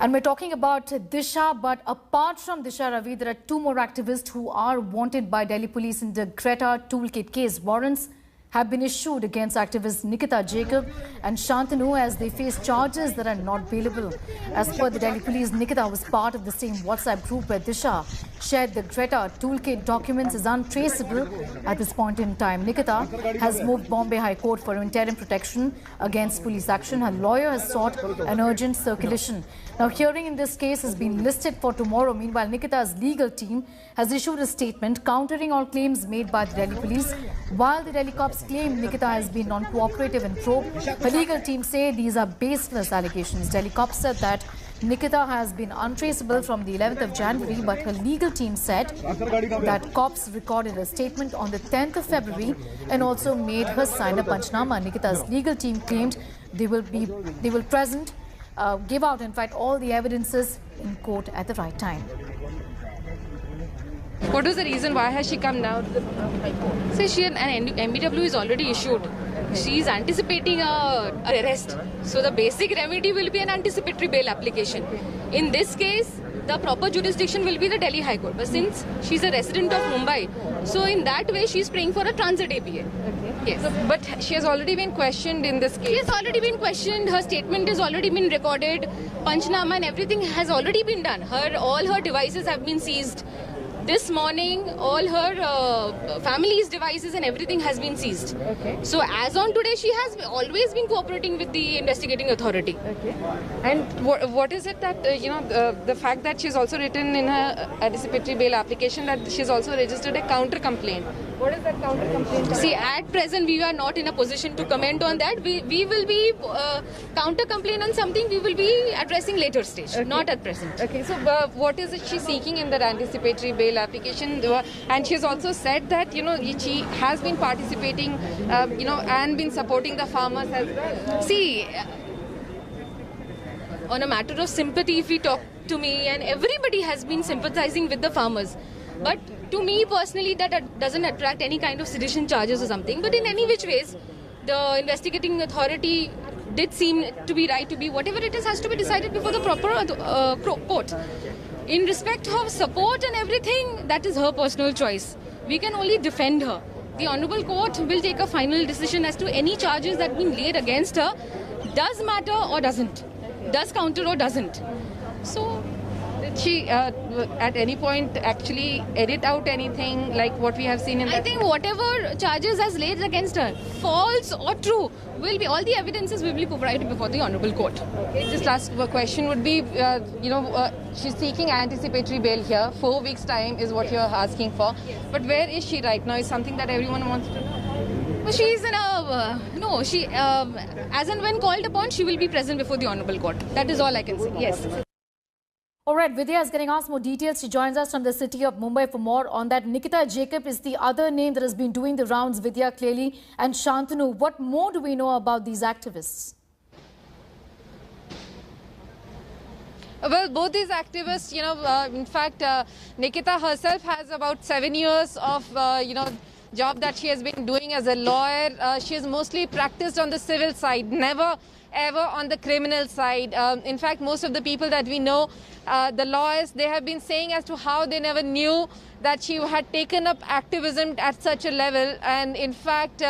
And we're talking about Disha, but apart from Disha, Ravi, there are two more activists who are wanted by Delhi police in the Greta Toolkit case. Warrants have been issued against activists Nikita Jacob and Shantanu as they face charges that are not bailable. As per the Delhi police, Nikita was part of the same WhatsApp group where Disha shared the Greta Toolkit documents is untraceable at this point in time. Nikita has moved Bombay High Court for interim protection against police action. Her lawyer has sought an urgent circulation. Now, hearing in this case has been listed for tomorrow. Meanwhile, Nikita's legal team has issued a statement countering all claims made by the Delhi police. While the Delhi cops claim Nikita has been non-cooperative in probe, her legal team say these are baseless allegations. Delhi cops said that Nikita has been untraceable from the 11th of January, but her legal team said that cops recorded a statement on the 10th of February and also made her sign a panchnama. Nikita's legal team claimed they will give out, in fact, all the evidences in court at the right time. What was the reason? Why has she come now to the High Court? Say she an MBW is already issued. She is anticipating a arrest. So the basic remedy will be an anticipatory bail application. In this case, the proper jurisdiction will be the Delhi High Court. But since she's a resident of Mumbai, so in that way she's praying for a transit APA. Okay. Yes. So, but she has already been questioned in this case. She has already been questioned. Her statement has already been recorded. Panchnama and everything has already been done. All her devices have been seized. This morning, all her family's devices and everything has been seized. Okay. So as on today, she has always been cooperating with the investigating authority. Okay. And what is it that, the fact that she's also written in her anticipatory bail application that she's also registered a counter complaint? What is that counter complaint? See, at present, we are not in a position to comment on that. We will be counter complaint on something we will be addressing later stage, okay. Not at present. Okay, so what is it she's seeking in that anticipatory bail application? And she's also said that, she has been participating, and been supporting the farmers as well. See, on a matter of sympathy, if we talk to me, and everybody has been sympathizing with the farmers. But to me personally, that doesn't attract any kind of sedition charges or something. But in any which ways, the investigating authority did seem to be right to be whatever it is has to be decided before the proper court. In respect of support and everything, that is her personal choice. We can only defend her. The Honorable Court will take a final decision as to any charges that have been laid against her. Does matter or doesn't? Does counter or doesn't? So, did she at any point actually edit out anything like what we have seen in I think whatever charges has laid against her, false or true, will be all the evidences will be provided before the Honorable Court. Okay. Just last question would be, she's seeking anticipatory bail here. 4 weeks' time is what you're asking for. Yes. But where is she right now is something that everyone wants to know. Well, she's in a, as and when called upon, she will be present before the Honorable Court. That is all I can say. Yes. All right, Vidya is getting asked more details. She joins us from the city of Mumbai for more on that. Nikita Jacob is the other name that has been doing the rounds, Vidya, clearly, and Shantanu. What more do we know about these activists? Well, both these activists, in fact, Nikita herself has about 7 years of, job that she has been doing as a lawyer. She has mostly practiced on the civil side, never ever on the criminal side. In fact, most of the people that we know, the lawyers, they have been saying as to how they never knew that she had taken up activism at such a level. And in fact,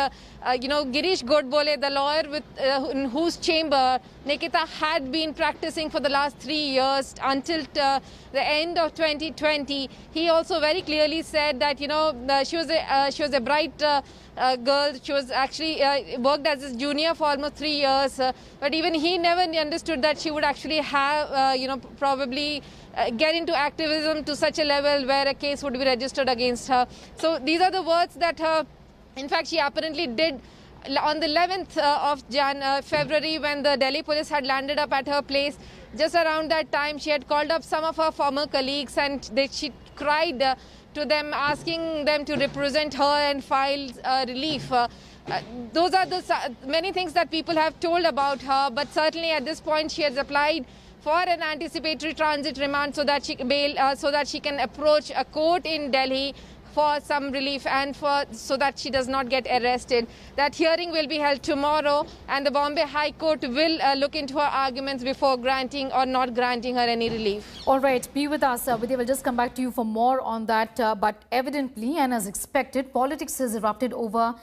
Girish Godbole, the lawyer in whose chamber Nikita had been practicing for the last 3 years until the end of 2020, he also very clearly said that, she was a bright girl. She was actually worked as a junior for almost 3 years. But even he never understood that she would actually have, probably get into activism to such a level where a case would be registered against her. So these are the words that in fact, she apparently did on the 11th of February when the Delhi police had landed up at her place. Just around that time, she had called up some of her former colleagues and she cried to them, asking them to represent her and file relief. Those are the many things that people have told about her, but certainly at this point she has applied for an anticipatory transit remand so that she can approach a court in Delhi. for some relief and so that she does not get arrested. That hearing will be held tomorrow, and the Bombay High Court will look into her arguments before granting or not granting her any relief. All right, be with us. Vidya, we'll just come back to you for more on that. But evidently, and as expected, politics has erupted over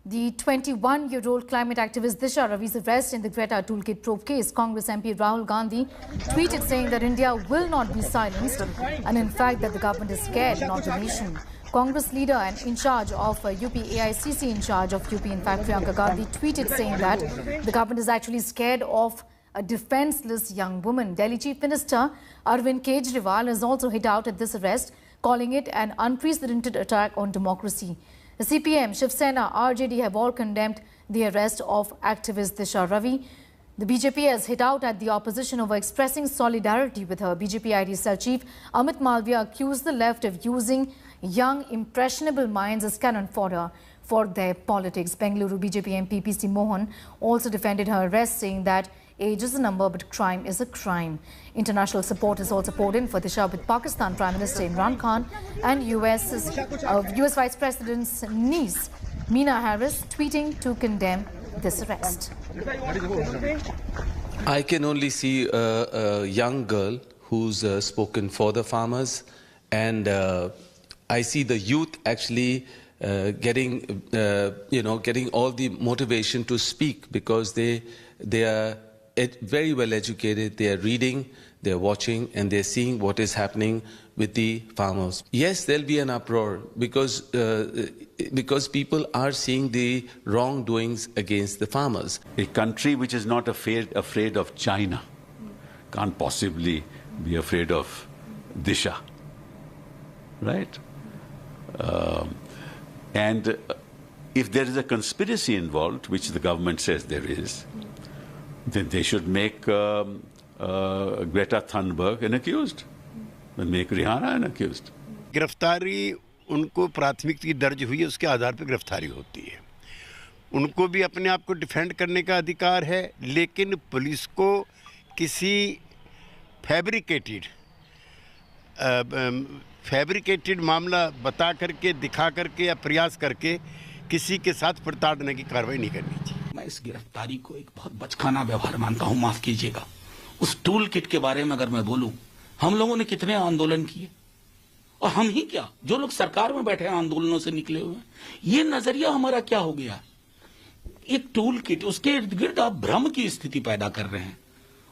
the 21-year-old climate activist Disha Ravi's arrest in the Greta Toolkit probe case. Congress MP Rahul Gandhi tweeted saying that India will not be silenced, and in fact that the government is scared, not the nation. Congress leader and in charge of UP AICC in charge of UP, in fact, Priyanka Gandhi tweeted saying that the government is actually scared of a defenseless young woman. Delhi Chief Minister Arvind Kejriwal has also hit out at this arrest, calling it an unprecedented attack on democracy. The CPM, Shiv Sena, RJD have all condemned the arrest of activist Disha Ravi. The BJP has hit out at the opposition over expressing solidarity with her. BJP IT cell chief Amit Malviya accused the left of using young, impressionable minds as cannon fodder for their politics. Bengaluru BJP MP PC Mohan also defended her arrest, saying that age is a number but crime is a crime. International support is also poured in for Disha, with Pakistan Prime Minister Imran Khan and US Vice President's niece Meena Harris tweeting to condemn this arrest. I can only see a young girl who's spoken for the farmers, and I see the youth actually getting all the motivation to speak, because they are very well educated. They are reading, they are watching, and they are seeing what is happening with the farmers. Yes, there'll be an uproar because people are seeing the wrongdoings against the farmers. A country which is not afraid of China can't possibly be afraid of Disha, right? And if there is a conspiracy involved, which the government says there is, then they should make Greta Thunberg an accused, and make Rihanna an accused. गिरफ्तारी उनको प्राथमिकता दर्ज हुई है, उसके आधार पर गिरफ्तारी होती है। उनको भी अपने आप को डिफेंड करने का अधिकार है, लेकिन पुलिस को किसी फैब्रिकेटेड मामला बता करके, दिखा करके या प्रयास करके किसी के साथ प्रताड़ना की कार्रवाई नहीं करनी चाहिए। मैं इस गिरफ्तारी को एक बहुत बचकाना व्यवहार मानता हूं, माफ कीजिएगा। उस टूल किट के बारे में अगर मैं बोलूं, हम लोगों ने कितने आंदोलन किए, और हम ही क्या, जो लोग सरकार में बैठे आंदोलनों से निकले हुए हैं, ये नजरिया हमारा क्या हो गया? एक टूल किट, उसके इर्द गिर्द आप भ्रम की स्थिति पैदा कर रहे हैं।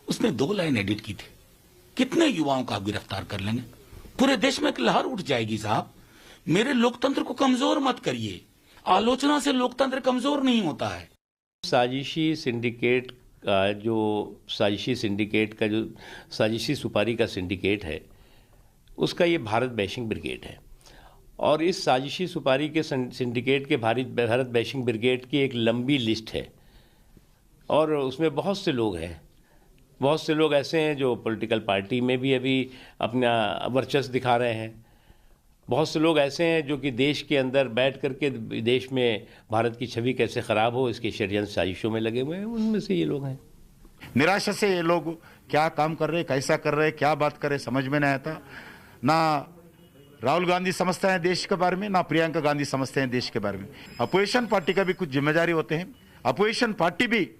उसने 2 लाइन एडिट की थी। कितने युवाओं को आप गिरफ्तार कर लेंगे? पूरे देश में एक लहर उठ जाएगी। साहब, मेरे लोकतंत्र को कमजोर मत करिए। आलोचना से लोकतंत्र कमजोर नहीं होता है। साजिशी सिंडिकेट का जो साजिशी सुपारी का सिंडिकेट है, उसका ये भारत बैशिंग ब्रिगेड है। और इस साजिशी सुपारी के सिंडिकेट के भारत बैशिंग ब्रिगेड की एक लंबी लिस्ट है, और उसमें बहुत से लोग हैं। बहुत से लोग ऐसे हैं जो पॉलिटिकल पार्टी में भी अभी अपना वर्चस्व दिखा रहे हैं। बहुत से लोग ऐसे हैं जो कि देश के अंदर बैठ करके देश में भारत की छवि कैसे ख़राब हो, इसके षड्यंत्र साजिशों में लगे हुए हैं। उनमें से ये लोग हैं। निराशा से ये लोग क्या काम कर रहे, कैसा कर रहे, क्या बात कर रहे, समझ में नहीं आता। ना राहुल गांधी समझते हैं देश के बारे में, ना प्रियंका गांधी समझते हैं देश के बारे में। अपोजिशन पार्टी का भी कुछ जिम्मेदारी होते हैं। अपोजिशन पार्टी भी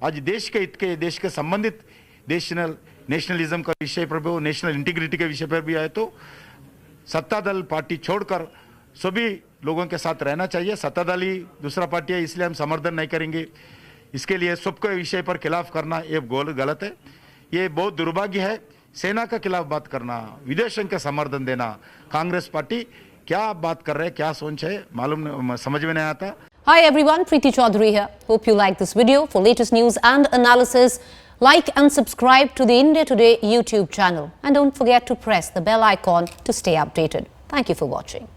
आज देश के हित के, देश के संबंधित नेशनलिज्म का विषय पर भी, नेशनल इंटीग्रिटी के विषय पर भी आए तो सत्ता दल पार्टी छोड़कर सभी लोगों के साथ रहना चाहिए। सत्ता दल ही दूसरा पार्टी है, इसलिए हम समर्थन नहीं करेंगे। इसके लिए सबके विषय पर खिलाफ करना ये गलत है। ये बहुत दुर्भाग्य है। सेना के खिलाफ बात करना, विदेशों के समर्थन देना, कांग्रेस पार्टी क्या बात कर रहे हैं, क्या सोच है, मालूम समझ में नहीं आता। Hi everyone, Preeti Chaudhary here. Hope you like this video. For latest news and analysis, like and subscribe to the India Today YouTube channel. And don't forget to press the bell icon to stay updated. Thank you for watching.